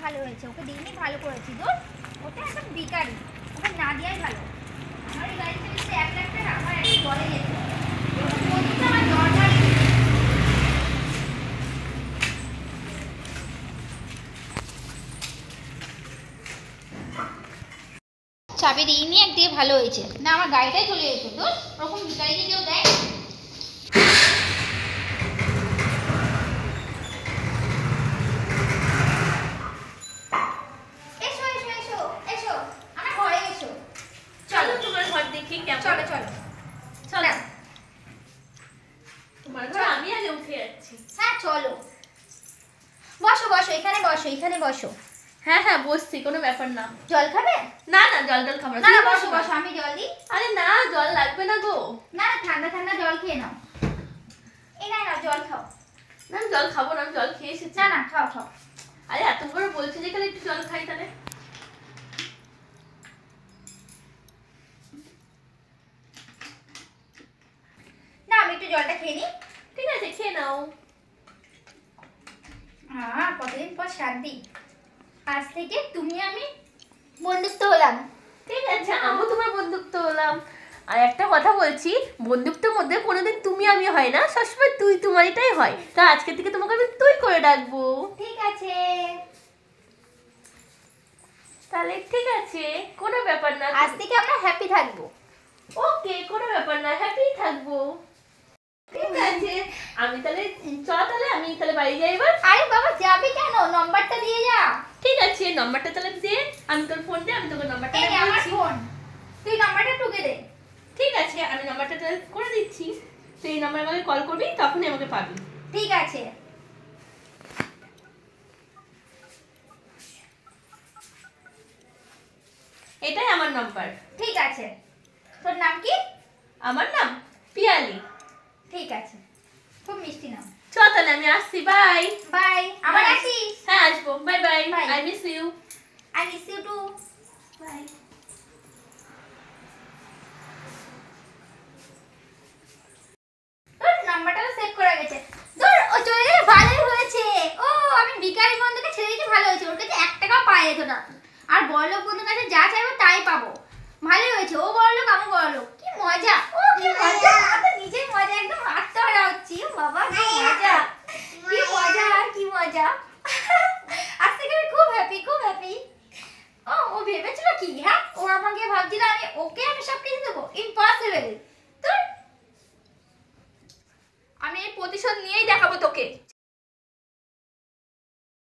ভালো হয়েছে, ওকে দিইনি, ভালো করেছি। দূর, ওটা একদম বিকারি, ওকে না দেওয়াই ভালো। আমার এই গাড়িতে এসে 1 লাখ টাকা আমার একটা জলে যেত, এরকম বন্ধুটা আমার দরকার। চাবি দিইনি, একদিকে ভালো হয়েছে না, আমার গাড়িটাই চলে যেত। দূর, ওরকম বিকারিকে কেউ দেয়? চলো চলো চলো, তোমার ঘরে আমি আগে উঠে যাচ্ছি। হ্যাঁ চলো, বসো বসো, এখানে বসো, এখানে বসো। হ্যাঁ হ্যাঁ বসছি, কোনো ব্যাপার না। জল খাবে? না না, জল টল খাবো না, বসো বসো, আমি জল দিই। আরে না, জল লাগবে না গো। না, ঠান্ডা ঠান্ডা জল খেয়ে নাও। এই না, জল খাও। না আমি জল খাবো না, আমি জল খেয়ে এসেছি। না না, খাও খাও। আরে এত করে বলছি যে খালি একটু জল খাই তাহলে। না, আমি একটু জলটা খেয়ে নিই। ঠিক আছে, খেয়ে নাও। কতদিন পর শান্তি, আজ থেকে তুমি আমি বন্ধুত্ব হলাম। ঠিক আছে, আমিও তোমার বন্ধুত্ব হলাম। আর একটা কথা বলছি, বন্ধুত্বের মধ্যে কোনোদিন তুমি আমি হয় না, সবসময় তুই তোমারটাই হয়। তা আজকে থেকে তোমাকে আমি তুই করে ডাকবো। ঠিক আছে তাহলে ঠিক আছে, কোনো ব্যাপার না। আজ থেকে আমরা হ্যাপি থাকবো। ওকে, কোনো ব্যাপার না, হ্যাপি থাকবো। ঠিক আছে, আমি তাহলে তাহলে আমি তাহলে বাড়ি যাই এবার। আরে বাবা, যাবি কেন? নম্বরটা দিয়ে যা। ঠিক আছে, নম্বরটা তাহলে দে, আমি তোর ফোন দে, আমি তোকে নম্বরটা এই আমার ফোন, তুই নম্বরটা টুকে দে। ঠিক আছে, আমি নম্বরটা তাহলে করে দিচ্ছি। তুই এই নম্বরে আমাকে কল করবি, তখনই আমাকে পাবি। ঠিক আছে। এটাই আমার নাম্বার। ঠিক আছে, তোর নাম কি? আমার নাম পিয়ালি। ঠিক আছে, খুব মিষ্টি নাম। চ তাহলে আমি আসছি, বাই বাই, আবার আসিস। হ্যাঁ আসবো, bye bye, Bye. I miss you. I miss you too. Bye. তোর নাম্বারটা সেভ করা গেছে। ধর, ও চলে গেলে ভালোই হয়েছে। ও, আমি ভিখারি বন্ধুকে ছেড়ে দিতে ভালো হয়েছে, ওর কাছে 1 টাকাও পাওয়া যেত না। আর বড়লোক বন্ধুর কাছে যা চাইবো তাই পাবো। ভালোই হয়েছে, ও বড়লোক, আমি বড়লোক। কি মজা, ও কি মজা, আমার তো নিজের মজা একদম আত্মহারা হচ্ছি। ও বাবা, কি মজা, কি মজা, কি মজা। আজ থেকে আমি খুব হ্যাপি, খুব হ্যাপি। ও ভেবেছিল কি, হ্যাঁ, ও আমাকে ভাবছিল আমি সব কিছু দেবো? ইম্পসিবল। তোর, আমি এই প্রতিশোধ নিয়েই দেখাবো তোকে।